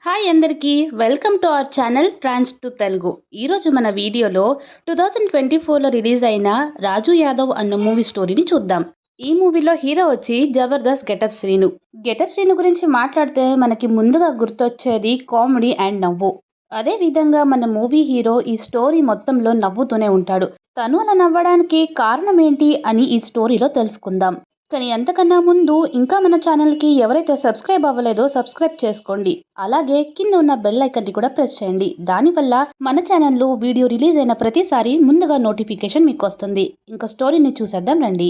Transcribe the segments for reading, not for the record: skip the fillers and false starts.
Hi అందరికీ welcome to our channel trans to Telugu. ఈరోజు మన వీడియోలో 2024లో రిలీజ్ అయిన రాజు యాదవ్ అన్న మూవీ స్టోరీని చూద్దాం. ఈ మూవీలో హీరో వచ్చి జబర్దస్త్ గెటప్ శ్రీను. గెటప్ శ్రీను గురించి మాట్లాడితే మనకి ముందుగా గుర్తొచ్చేది కామెడీ అండ్ నవ్వు. అదే విధంగా మన మూవీ హీరో ఈ స్టోరీ మొత్తంలో నవ్వుతూనే ఉంటాడు. తను అలా నవ్వడానికి కారణం ఏంటి అని ఈ స్టోరీలో తెలుసుకుందాం. కానీ అంతకన్నా ముందు ఇంకా మన ఛానల్కి ఎవరైతే సబ్స్క్రైబ్ అవ్వలేదో సబ్స్క్రైబ్ చేసుకోండి. అలాగే కింద ఉన్న బెల్ ఐకన్ని కూడా ప్రెస్ చేయండి. దానివల్ల మన ఛానల్లో వీడియో రిలీజ్ అయిన ప్రతిసారి ముందుగా నోటిఫికేషన్ మీకు వస్తుంది. ఇంకా స్టోరీని చూసేద్దాం రండి.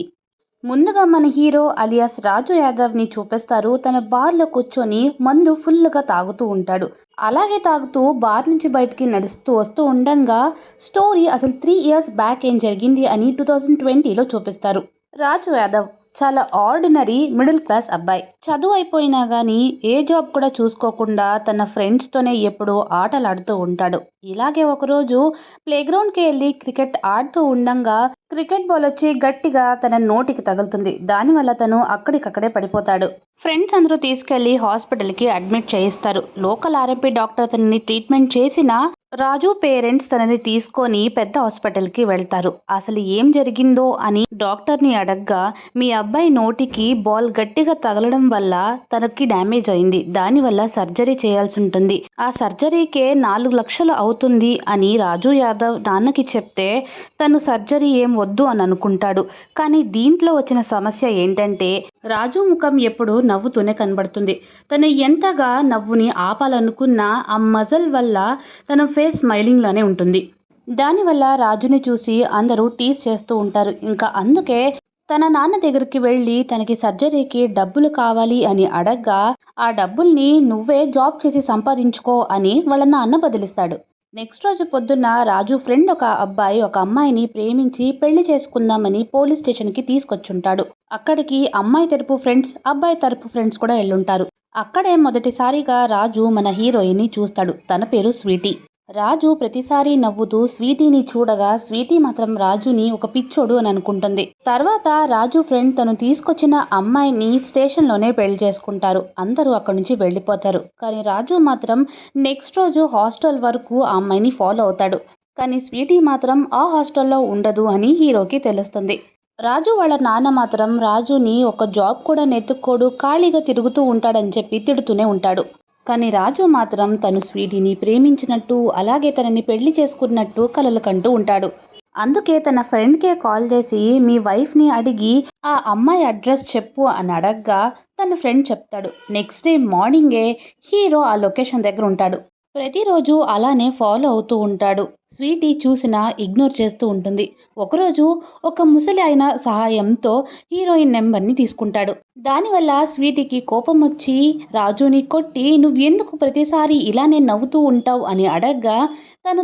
ముందుగా మన హీరో అలియాస్ రాజు యాదవ్ని చూపిస్తారు. తన బార్లో కూర్చొని మందు ఫుల్గా తాగుతూ ఉంటాడు. అలాగే తాగుతూ బార్ నుంచి బయటికి నడుస్తూ వస్తూ ఉండంగా స్టోరీ అసలు 3 ఇయర్స్ బ్యాక్ ఏం జరిగింది అని 2020లో చూపిస్తారు. రాజు యాదవ్ చాలా ఆర్డినరీ మిడిల్ క్లాస్ అబ్బాయి. చదువు అయిపోయినా కానీ ఏ జాబ్ కూడా చూసుకోకుండా తన ఫ్రెండ్స్తోనే ఎప్పుడూ ఆటలు ఆడుతూ ఉంటాడు. ఇలాగే ఒకరోజు ప్లేగ్రౌండ్కి వెళ్ళి క్రికెట్ ఆడుతూ ఉండంగా క్రికెట్ బాల్ వచ్చి గట్టిగా తన నోటికి తగులుతుంది. దానివల్ల తను అక్కడికక్కడే పడిపోతాడు. ఫ్రెండ్స్ అందరూ తీసుకెళ్లి హాస్పిటల్కి అడ్మిట్ చేయిస్తారు. లోకల్ ఆర్ఎంపీ డాక్టర్ తనని ట్రీట్మెంట్ చేసినా రాజు పేరెంట్స్ తనని తీసుకొని పెద్ద హాస్పిటల్కి వెళ్తారు. అసలు ఏం జరిగిందో అని డాక్టర్ని అడగ్గా మీ అబ్బాయి నోటికి బాల్ గట్టిగా తగలడం వల్ల తనకి డ్యామేజ్ అయింది. దానివల్ల సర్జరీ చేయాల్సి ఉంటుంది. ఆ సర్జరీకే 4 లక్షలు అవుతుంది అని రాజు యాదవ్ నాన్నకి చెప్తే తను సర్జరీ ఏం వద్దు అని అనుకుంటాడు. కానీ దీంట్లో వచ్చిన సమస్య ఏంటంటే రాజు ముఖం ఎప్పుడు నవ్వుతూనే కనబడుతుంది. తను ఎంతగా నవ్వుని ఆపాలనుకున్నా ఆ మజల్ వల్ల తన ఫేస్ స్మైలింగ్లోనే ఉంటుంది. దానివల్ల రాజుని చూసి అందరూ టీజ్ చేస్తూ ఉంటారు. ఇంకా అందుకే తన నాన్న దగ్గరికి వెళ్ళి తనకి సర్జరీకి డబ్బులు కావాలి అని అడగ్గా ఆ డబ్బుల్ని నువ్వే జాబ్ చేసి సంపాదించుకో అని వాళ్ళ నాన్న బదిలిస్తాడు. నెక్స్ట్ రోజు పొద్దున్న రాజు ఫ్రెండ్ ఒక అబ్బాయి ఒక అమ్మాయిని ప్రేమించి పెళ్లి చేసుకుందామని పోలీస్ స్టేషన్కి తీసుకొచ్చుంటాడు. అక్కడికి అమ్మాయి తరపు ఫ్రెండ్స్ అబ్బాయి తరపు ఫ్రెండ్స్ కూడా వెళ్ళుంటారు. అక్కడే మొదటిసారిగా రాజు మన హీరోయిన్ని చూస్తాడు. తన పేరు స్వీటీ. రాజు ప్రతిసారి నవ్వుతూ స్వీటీని చూడగా స్వీటీ మాత్రం రాజుని ఒక పిచ్చోడు అని అనుకుంటుంది. తర్వాత రాజు ఫ్రెండ్ తను తీసుకొచ్చిన అమ్మాయిని స్టేషన్లోనే పెళ్లి చేసుకుంటారు. అందరూ అక్కడి నుంచి వెళ్ళిపోతారు. కానీ రాజు మాత్రం నెక్స్ట్ రోజు హాస్టల్ వరకు ఆ అమ్మాయిని ఫాలో అవుతాడు. కానీ స్వీటీ మాత్రం ఆ హాస్టల్లో ఉండదు అని హీరోకి తెలుస్తుంది. రాజు వాళ్ళ నాన్న మాత్రం రాజుని ఒక జాబ్ కూడా నెత్తుక్కోడు, ఖాళీగా తిరుగుతూ ఉంటాడని చెప్పి తిడుతూనే ఉంటాడు. కానీ రాజు మాత్రం తను స్వీటీని ప్రేమించినట్టు అలాగే తనని పెళ్లి చేసుకున్నట్టు కలలు కంటూ ఉంటాడు. అందుకే తన ఫ్రెండ్కే కాల్ చేసి మీ వైఫ్ని అడిగి ఆ అమ్మాయి అడ్రస్ చెప్పు అని అడగ్గా తన ఫ్రెండ్ చెప్తాడు. నెక్స్ట్ డే మార్నింగే హీరో ఆ లొకేషన్ దగ్గర ఉంటాడు. ప్రతిరోజు అలానే ఫాలో అవుతూ ఉంటాడు. స్వీటీ చూసినా ఇగ్నోర్ చేస్తూ ఉంటుంది. ఒకరోజు ఒక ముసలి అయిన సహాయంతో హీరోయిన్ నెంబర్ని తీసుకుంటాడు. దానివల్ల స్వీటీకి కోపం వచ్చి రాజుని కొట్టి నువ్వు ఎందుకు ప్రతిసారి ఇలానే నవ్వుతూ ఉంటావు అని అడగ్గా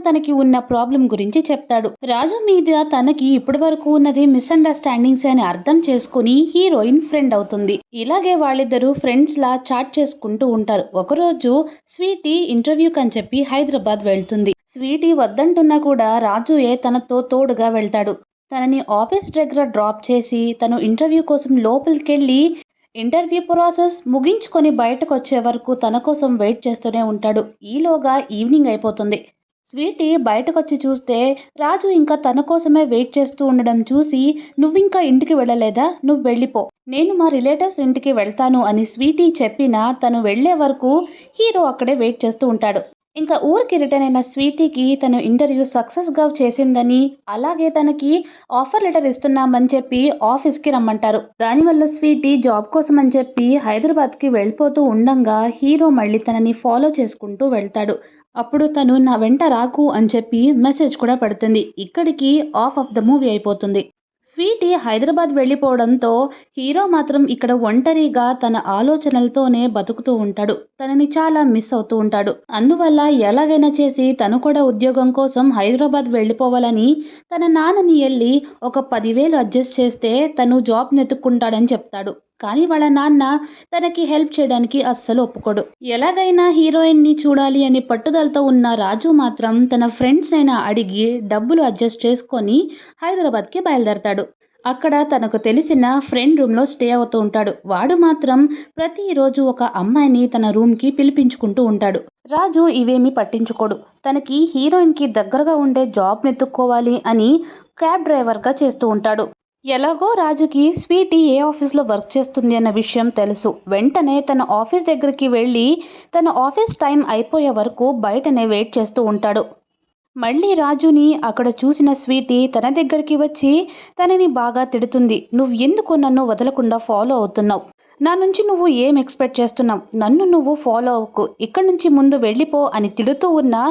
తనకి ఉన్న ప్రాబ్లం గురించి చెప్తాడు. రాజు మీద తనకి ఇప్పటి వరకు ఉన్నది మిస్అండర్స్టాండింగ్స్ అని అర్థం చేసుకుని హీరోయిన్ ఫ్రెండ్ అవుతుంది. ఇలాగే వాళ్ళిద్దరూ ఫ్రెండ్స్ లా చాట్ చేసుకుంటూ ఉంటారు. ఒకరోజు స్వీటీ ఇంటర్వ్యూకి అని చెప్పి హైదరాబాద్ వెళ్తుంది. స్వీటీ వద్దంటున్నా కూడా రాజుయే తనతో తోడుగా వెళ్తాడు. తనని ఆఫీస్ దగ్గర డ్రాప్ చేసి తను ఇంటర్వ్యూ కోసం లోపలికెళ్ళి ఇంటర్వ్యూ ప్రాసెస్ ముగించుకొని బయటకు వచ్చే వరకు తన కోసం వెయిట్ చేస్తూనే ఉంటాడు. ఈలోగా ఈవినింగ్ అయిపోతుంది. స్వీటీ బయటకొచ్చి చూస్తే రాజు ఇంకా తన కోసమే వెయిట్ చేస్తూ ఉండడం చూసి నువ్వింకా ఇంటికి వెళ్ళలేదా, నువ్వు వెళ్ళిపో, నేను మా రిలేటివ్స్ ఇంటికి వెళ్తాను అని స్వీటీ చెప్పినా తను వెళ్లే వరకు హీరో అక్కడే వెయిట్ చేస్తూ ఉంటాడు. ఇంకా ఊరికి రిటర్న్ అయిన స్వీటీకి తను ఇంటర్వ్యూ సక్సెస్గా చేసిందని అలాగే తనకి ఆఫర్ లెటర్ ఇస్తున్నామని చెప్పి ఆఫీస్కి రమ్మంటారు. దానివల్ల స్వీటీ జాబ్ కోసం అని చెప్పి హైదరాబాద్కి వెళ్ళిపోతూ ఉండంగా హీరో మళ్ళీ తనని ఫాలో చేసుకుంటూ వెళ్తాడు. అప్పుడు తను నా వెంట రాకు అని చెప్పి మెసేజ్ కూడా పడుతుంది. ఇక్కడికి ఆఫ్ ద మూవీ అయిపోతుంది. స్వీటీ హైదరాబాద్ వెళ్ళిపోవడంతో హీరో మాత్రం ఇక్కడ ఒంటరిగా తన ఆలోచనలతోనే బతుకుతూ ఉంటాడు. తనని చాలా మిస్ అవుతూ ఉంటాడు. అందువల్ల ఎలాగైనా చేసి తను కూడా ఉద్యోగం కోసం హైదరాబాద్ వెళ్ళిపోవాలని తన నాన్నని వెళ్ళి ఒక 10,000 అడ్జస్ట్ చేస్తే తను జాబ్ నెతుక్కుంటాడని చెప్తాడు. కానీ వాళ్ళ నాన్న తనకి హెల్ప్ చేయడానికి అస్సలు ఒప్పుకోడు. ఎలాగైనా హీరోయిన్ని చూడాలి అని పట్టుదలతో ఉన్న రాజు మాత్రం తన ఫ్రెండ్స్ అయినా అడిగి డబ్బులు అడ్జస్ట్ చేసుకొని హైదరాబాద్కి బయలుదేరతాడు. అక్కడ తనకు తెలిసిన ఫ్రెండ్ రూమ్లో స్టే అవుతూ ఉంటాడు. వాడు మాత్రం ప్రతిరోజు ఒక అమ్మాయిని తన రూమ్కి పిలిపించుకుంటూ ఉంటాడు. రాజు ఇవేమీ పట్టించుకోడు. తనకి హీరోయిన్కి దగ్గరగా ఉండే జాబ్ వెతుక్కోవాలి అని క్యాబ్ డ్రైవర్గా చేస్తూ ఉంటాడు. ఎలాగో రాజుకి స్వీటీ ఏ ఆఫీస్లో వర్క్ చేస్తుంది అన్న విషయం తెలుసు. వెంటనే తన ఆఫీస్ దగ్గరికి వెళ్ళి తన ఆఫీస్ టైం అయిపోయే వరకు బయటనే వెయిట్ చేస్తూ ఉంటాడు. మళ్ళీ రాజుని అక్కడ చూసిన స్వీటీ తన దగ్గరికి వచ్చి తనని బాగా తిడుతుంది. నువ్వు ఎందుకు నన్ను వదలకుండా ఫాలో అవుతున్నావు? నా నుంచి నువ్వు ఏం ఎక్స్పెక్ట్ చేస్తున్నావు? నన్ను నువ్వు ఫాలో అవ్వకు, ఇక్కడి నుంచి ముందు వెళ్ళిపో అని తిడుతూ ఉన్నా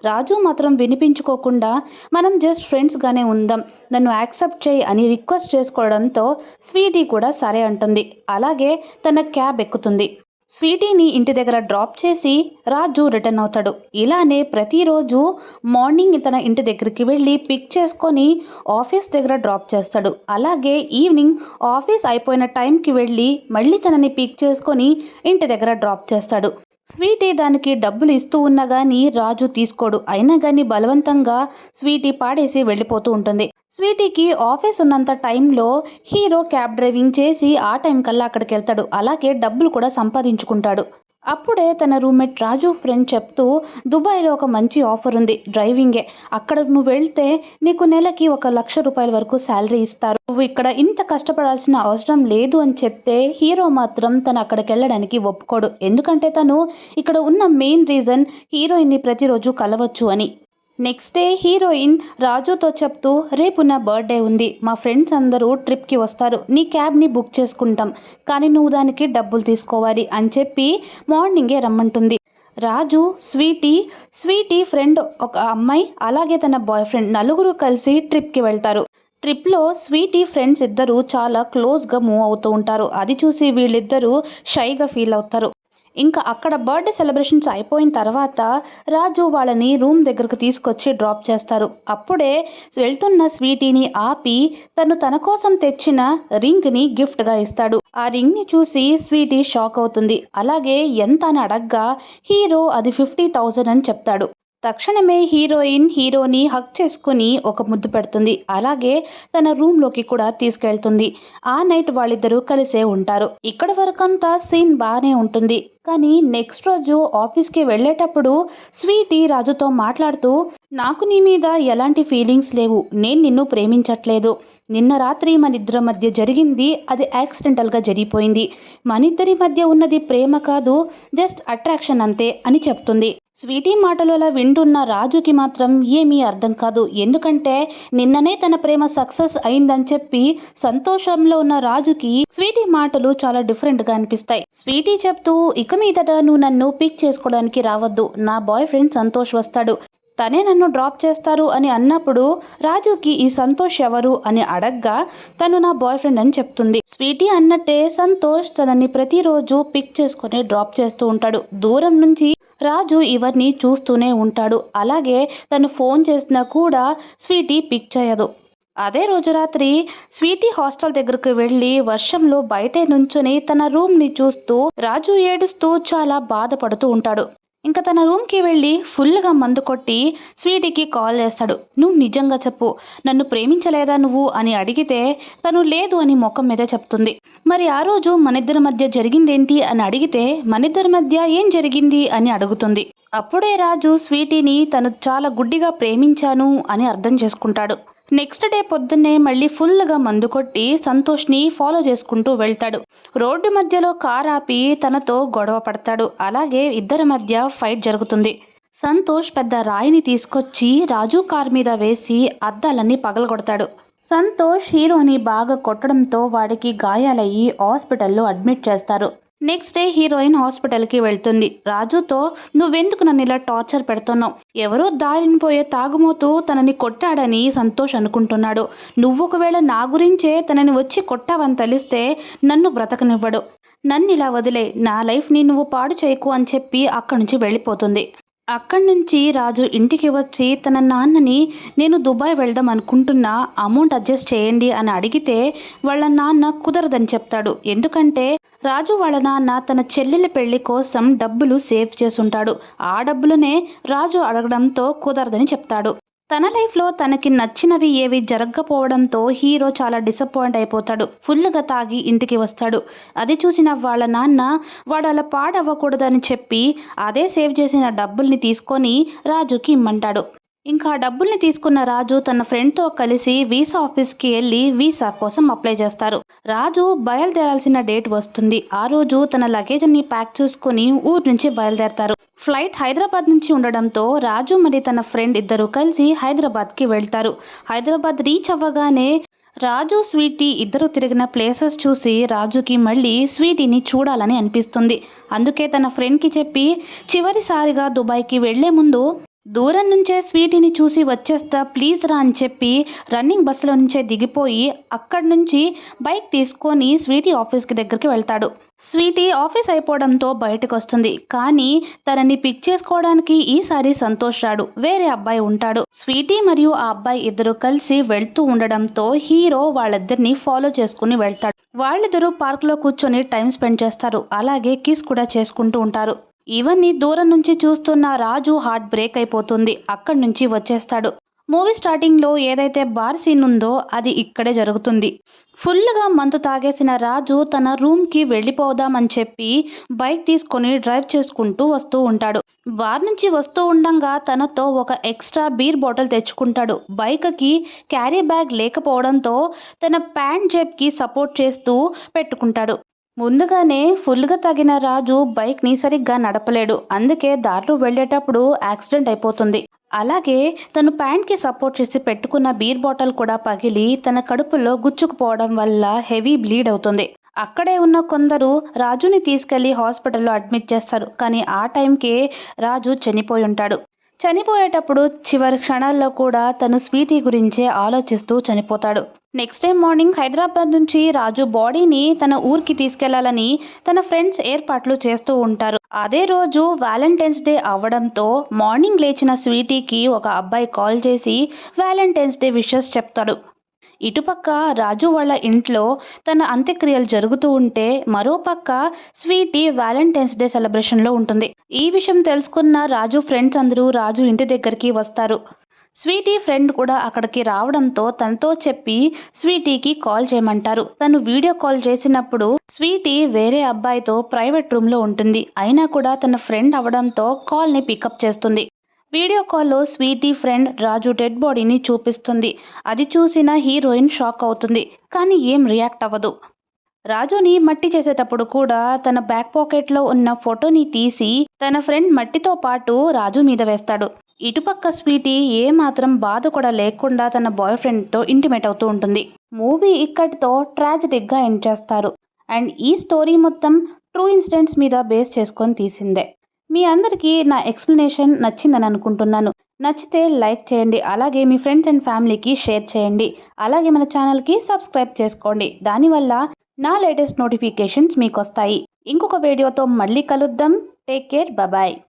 రాజు మాత్రం వినిపించుకోకుండా మనం జస్ట్ ఫ్రెండ్స్గానే ఉందాం, నన్ను యాక్సెప్ట్ చేయి అని రిక్వెస్ట్ చేసుకోవడంతో స్వీటీ కూడా సరే అంటుంది. అలాగే తన క్యాబ్ ఎక్కుతుంది. స్వీటీని ఇంటి దగ్గర డ్రాప్ చేసి రాజు రిటర్న్ అవుతాడు. ఇలానే ప్రతిరోజు మార్నింగ్ తన ఇంటి దగ్గరికి వెళ్ళి పిక్ చేసుకొని ఆఫీస్ దగ్గర డ్రాప్ చేస్తాడు. అలాగే ఈవినింగ్ ఆఫీస్ అయిపోయిన టైంకి వెళ్ళి మళ్ళీ తనని పిక్ చేసుకొని ఇంటి దగ్గర డ్రాప్ చేస్తాడు. స్వీటీ దానికి డబ్బులు ఇస్తూ ఉన్నా కానీ రాజు తీసుకోడు. అయినా కానీ బలవంతంగా స్వీటీ పాడేసి వెళ్ళిపోతూ ఉంటుంది. స్వీటీకి ఆఫీస్ ఉన్నంత టైంలో హీరో క్యాబ్ డ్రైవింగ్ చేసి ఆ టైం కల్లా అక్కడికి వెళ్తాడు. అలాగే డబ్బులు కూడా సంపాదించుకుంటాడు. అప్పుడే తన రూమ్మేట్ రాజు ఫ్రెండ్ చెప్తూ దుబాయ్లో ఒక మంచి ఆఫర్ ఉంది, డ్రైవింగే, అక్కడ నువ్వు వెళ్తే నీకు నెలకి 1,00,000 వరకు శాలరీ ఇస్తారు, నువ్వు ఇక్కడ ఇంత కష్టపడాల్సిన అవసరం లేదు అని చెప్తే హీరో మాత్రం తను అక్కడికి వెళ్ళడానికి ఒప్పుకోడు. ఎందుకంటే తను ఇక్కడ ఉన్న మెయిన్ రీజన్ హీరోయిన్ని ప్రతిరోజు కలవచ్చు అని. నెక్స్ట్ డే హీరోయిన్ రాజుతో చెప్తూ రేపు నా బర్త్డే ఉంది, మా ఫ్రెండ్స్ అందరూ ట్రిప్కి వస్తారు, నీ క్యాబ్ని బుక్ చేసుకుంటాం, కానీ నువ్వు దానికి డబ్బులు తీసుకోవాలి అని చెప్పి మార్నింగే రమ్మంటుంది. రాజు, స్వీటీ ఫ్రెండ్ ఒక అమ్మాయి, అలాగే తన బాయ్ ఫ్రెండ్ నలుగురు కలిసి ట్రిప్కి వెళ్తారు. ట్రిప్లో స్వీటీ ఫ్రెండ్స్ ఇద్దరు చాలా క్లోజ్గా మూవ్ అవుతూ ఉంటారు. అది చూసి వీళ్ళిద్దరూ షైగా ఫీల్ అవుతారు. ఇంకా అక్కడ బర్త్డే సెలబ్రేషన్స్ అయిపోయిన తర్వాత రాజు వాళ్ళని రూమ్ దగ్గరకు తీసుకొచ్చి డ్రాప్ చేస్తారు. అప్పుడే వెళ్తున్న స్వీటీని ఆపి తన కోసం తెచ్చిన రింగ్ని గిఫ్ట్గా ఇస్తాడు. ఆ రింగ్ని చూసి స్వీటీ షాక్ అవుతుంది. అలాగే ఎంత అని అడగ్గా హీరో అది 50,000 అని చెప్తాడు. తక్షణమే హీరోయిన్ హీరోని హక్ చేసుకుని ఒక ముద్దు పెడుతుంది. అలాగే తన రూమ్లోకి కూడా తీసుకెళ్తుంది. ఆ నైట్ వాళ్ళిద్దరూ కలిసే ఉంటారు. ఇక్కడ వరకంతా సీన్ బాగానే ఉంటుంది. కానీ నెక్స్ట్ రోజు ఆఫీస్కి వెళ్ళేటప్పుడు స్వీటీ రాజుతో మాట్లాడుతూ నాకు నీ మీద ఎలాంటి ఫీలింగ్స్ లేవు, నేను నిన్ను ప్రేమించట్లేదు, నిన్న రాత్రి మన ఇద్దరి మధ్య జరిగింది అది యాక్సిడెంటల్గా జరిగిపోయింది, మన ఇద్దరి మధ్య ఉన్నది ప్రేమ కాదు, జస్ట్ అట్రాక్షన్ అంతే అని చెప్తుంది. స్వీటీ మాటలు అలా వింటున్న రాజుకి మాత్రం ఏమీ అర్థం కాదు. ఎందుకంటే నిన్ననే తన ప్రేమ సక్సెస్ అయిందని చెప్పి సంతోషంలో ఉన్న రాజుకి స్వీటీ మాటలు చాలా డిఫరెంట్గా అనిపిస్తాయి. స్వీటీ చెప్తూ ఇక మీదట నువ్వు నన్ను పిక్ చేసుకోవడానికి రావద్దు, నా బాయ్ ఫ్రెండ్ సంతోష్ వస్తాడు, తనే నన్ను డ్రాప్ చేస్తారు అని అన్నప్పుడు రాజుకి ఈ సంతోష్ ఎవరు అని అడగ్గా తను నా బాయ్ ఫ్రెండ్ అని చెప్తుంది. స్వీటీ అన్నట్టే సంతోష్ తనని ప్రతిరోజు పిక్ చేసుకొని డ్రాప్ చేస్తూ ఉంటాడు. దూరం నుంచి రాజు ఇవన్నీ చూస్తూనే ఉంటాడు. అలాగే తను ఫోన్ చేసినా కూడా స్వీటీ పిక్ చేయదు. అదే రోజు రాత్రి స్వీటీ హాస్టల్ దగ్గరకు వెళ్ళి వర్షంలో బయటే నుంచుని తన రూమ్ని చూస్తూ రాజు ఏడుస్తూ చాలా బాధపడుతూ ఉంటాడు. ఇంకా తన రూమ్కి వెళ్ళి ఫుల్గా మందు కొట్టి స్వీటీకి కాల్ చేస్తాడు. నువ్వు నిజంగా చెప్పు, నన్ను ప్రేమించలేదా నువ్వు అని అడిగితే తను లేదు అని ముఖం మీద చెప్తుంది. మరి ఆ రోజు మనిద్దరి మధ్య జరిగిందేంటి అని అడిగితే మనిద్దరి మధ్య ఏం జరిగింది అని అడుగుతుంది. అప్పుడే రాజు స్వీటీని తను చాలా గుడ్డిగా ప్రేమించాను అని అర్థం చేసుకుంటాడు. నెక్స్ట్ డే పొద్దున్నే మళ్ళీ ఫుల్గా మందు కొట్టి సంతోష్ని ఫాలో చేసుకుంటూ వెళ్తాడు. రోడ్డు మధ్యలో కార్ ఆపి తనతో గొడవ పడతాడు. అలాగే ఇద్దరి మధ్య ఫైట్ జరుగుతుంది. సంతోష్ పెద్ద రాయిని తీసుకొచ్చి రాజు కార్ మీద వేసి అద్దాలన్నీ పగలగొడతాడు. సంతోష్ హీరోని బాగా కొట్టడంతో వాడికి గాయాలయ్యి హాస్పిటల్లో అడ్మిట్ చేస్తారు. నెక్స్ట్ డే హీరోయిన్ హాస్పిటల్కి వెళ్తుంది. రాజుతో నువ్వెందుకు నన్ను ఇలా టార్చర్ పెడుతున్నావు, ఎవరో దారిని పోయే తాగుమోతూ తనని కొట్టాడని సంతోష్ అనుకుంటున్నాడు, నువ్వు ఒకవేళ నా గురించే తనని వచ్చి కొట్టావని తెలిస్తే నన్ను బ్రతకనివ్వడు, నన్ను ఇలా వదిలే, నా లైఫ్ని నువ్వు పాడు చేయకు అని చెప్పి అక్కడి నుంచి వెళ్ళిపోతుంది. అక్కడి నుంచి రాజు ఇంటికి వచ్చి తన నాన్నని నేను దుబాయ్ వెళ్దాం అనుకుంటున్నా, అమౌంట్ అడ్జస్ట్ చేయండి అని అడిగితే వాళ్ళ నాన్న కుదరదని చెప్తాడు. ఎందుకంటే రాజు వాళ్ళ నాన్న తన చెల్లెల పెళ్లి కోసం డబ్బులు సేవ్ చేసుంటాడు. ఆ డబ్బులనే రాజు అడగడంతో కుదరదని చెప్తాడు. తన లైఫ్లో తనకి నచ్చినవి ఏవి జరగకపోవడంతో హీరో చాలా డిసప్పాయింట్ అయిపోతాడు. ఫుల్గా తాగి ఇంటికి వస్తాడు. అది చూసిన వాళ్ళ నాన్న వాడు అలా పాడవ్వకూడదని చెప్పి అదే సేవ్ చేసిన డబ్బుల్ని తీసుకొని రాజుకి ఇమ్మంటాడు. ఇంకా డబ్బుల్ని తీసుకున్న రాజు తన ఫ్రెండ్తో కలిసి వీసా ఆఫీస్కి వెళ్ళి వీసా కోసం అప్లై చేస్తారు. రాజు బయలుదేరాల్సిన డేట్ వస్తుంది. ఆ రోజు తన లగేజ్ అన్ని ప్యాక్ చేసుకుని ఊరు నుంచి బయలుదేరతారు. ఫ్లైట్ హైదరాబాద్ నుంచి ఉండడంతో రాజు మరి తన ఫ్రెండ్ ఇద్దరు కలిసి హైదరాబాద్కి వెళ్తారు. హైదరాబాద్ రీచ్ అవ్వగానే రాజు స్వీటీ ఇద్దరు తిరిగిన ప్లేసెస్ చూసి రాజుకి మళ్ళీ స్వీటీని చూడాలని అనిపిస్తుంది. అందుకే తన ఫ్రెండ్కి చెప్పి చివరిసారిగా దుబాయ్కి వెళ్లే ముందు దూరం నుంచే స్వీటీని చూసి వచ్చేస్తా ప్లీజ్ రా అని చెప్పి రన్నింగ్ బస్సులో నుంచే దిగిపోయి అక్కడి నుంచి బైక్ తీసుకొని స్వీటీ ఆఫీస్కి దగ్గరికి వెళ్తాడు. స్వీటీ ఆఫీస్ అయిపోవడంతో బయటకు వస్తుంది. కానీ తనని పిక్ చేసుకోవడానికి ఈసారి సంతోష్ రాడు, వేరే అబ్బాయి ఉంటాడు. స్వీటీ మరియు ఆ అబ్బాయి ఇద్దరు కలిసి వెళ్తూ ఉండడంతో హీరో వాళ్ళిద్దరిని ఫాలో చేసుకుని వెళ్తాడు. వాళ్ళిద్దరూ పార్క్లో కూర్చొని టైం స్పెండ్ చేస్తారు. అలాగే కిస్ కూడా చేసుకుంటూ ఉంటారు. ఇవన్నీ దూరం నుంచి చూస్తున్న రాజు హార్ట్ బ్రేక్ అయిపోతుంది. అక్కడి నుంచి వచ్చేస్తాడు. మూవీ స్టార్టింగ్లో ఏదైతే బార్ సీన్ ఉందో అది ఇక్కడే జరుగుతుంది. ఫుల్గా మందు తాగేసిన రాజు తన రూమ్కి వెళ్ళిపోదామని చెప్పి బైక్ తీసుకొని డ్రైవ్ చేసుకుంటూ వస్తూ ఉంటాడు. బార్ నుంచి వస్తూ ఉండగా తనతో ఒక ఎక్స్ట్రా బీర్ బాటిల్ తెచ్చుకుంటాడు. బైక్కి క్యారీ బ్యాగ్ లేకపోవడంతో తన ప్యాంట్ జేబ్కి సపోర్ట్ చేస్తూ పెట్టుకుంటాడు. ముందుగానే ఫుల్గా తాగిన రాజు బైక్ని సరిగ్గా నడపలేడు. అందుకే దారిలో వెళ్ళేటప్పుడు యాక్సిడెంట్ అయిపోతుంది. అలాగే తను ప్యాంట్కి సపోర్ట్ చేసి పెట్టుకున్న బీర్ బాటిల్ కూడా పగిలి తన కడుపులో గుచ్చుకుపోవడం వల్ల హెవీ బ్లీడ్ అవుతుంది. అక్కడే ఉన్న కొందరు రాజుని తీసుకెళ్లి హాస్పిటల్లో అడ్మిట్ చేస్తారు. కానీ ఆ టైంకే రాజు చనిపోయి ఉంటాడు. చనిపోయేటప్పుడు చివరి క్షణాల్లో కూడా తను స్వీటీ గురించే ఆలోచిస్తూ చనిపోతాడు. నెక్స్ట్ డే మార్నింగ్ హైదరాబాద్ నుంచి రాజు బాడీని తన ఊరికి తీసుకెళ్లాలని తన ఫ్రెండ్స్ ఏర్పాట్లు చేస్తూ ఉంటారు. అదే రోజు వ్యాలంటైన్స్ డే అవ్వడంతో మార్నింగ్ లేచిన స్వీటీకి ఒక అబ్బాయి కాల్ చేసి వ్యాలంటైన్స్ డే విషెస్ చెప్తాడు. ఇటుపక్క రాజు వాళ్ళ ఇంట్లో తన అంత్యక్రియలు జరుగుతూ ఉంటే మరోపక్క స్వీటీ వ్యాలంటైన్స్ డే సెలబ్రేషన్లో ఉంటుంది. ఈ విషయం తెలుసుకున్న రాజు ఫ్రెండ్స్ అందరూ రాజు ఇంటి దగ్గరికి వస్తారు. స్వీటీ ఫ్రెండ్ కూడా అక్కడికి రావడంతో తనతో చెప్పి స్వీటీకి కాల్ చేయమంటారు. తను వీడియో కాల్ చేసినప్పుడు స్వీటీ వేరే అబ్బాయితో ప్రైవేట్ రూమ్లో ఉంటుంది. అయినా కూడా తన ఫ్రెండ్ అవడంతో కాల్ని పికప్ చేస్తుంది. వీడియో కాల్లో స్వీటీ ఫ్రెండ్ రాజు డెడ్ బాడీని చూపిస్తుంది. అది చూసిన హీరోయిన్ షాక్ అవుతుంది. కానీ ఏం రియాక్ట్ అవ్వదు. రాజుని మట్టి చేసేటప్పుడు కూడా తన బ్యాక్ పాకెట్లో ఉన్న ఫోటోని తీసి తన ఫ్రెండ్ మట్టితో పాటు రాజు మీద వేస్తాడు. ఇటుపక్క స్వీటీ ఏమాత్రం బాధ కూడా లేకుండా తన బాయ్ ఫ్రెండ్తో ఇంటిమేట్ అవుతూ ఉంటుంది. మూవీ ఇక్కడితో ట్రాజిడిక్గా ఎండ్ చేస్తారు. అండ్ ఈ స్టోరీ మొత్తం ట్రూ ఇన్సిడెంట్స్ మీద బేస్ చేసుకొని తీసిందే. మీ అందరికీ నా ఎక్స్ప్లెనేషన్ నచ్చిందని అనుకుంటున్నాను. నచ్చితే లైక్ చేయండి. అలాగే మీ ఫ్రెండ్స్ అండ్ ఫ్యామిలీకి షేర్ చేయండి. అలాగే మన ఛానల్కి సబ్స్క్రైబ్ చేసుకోండి. దానివల్ల నా లేటెస్ట్ నోటిఫికేషన్స్ మీకు వస్తాయి. ఇంకొక వీడియోతో మళ్ళీ కలుద్దాం. Take care. బాయ్.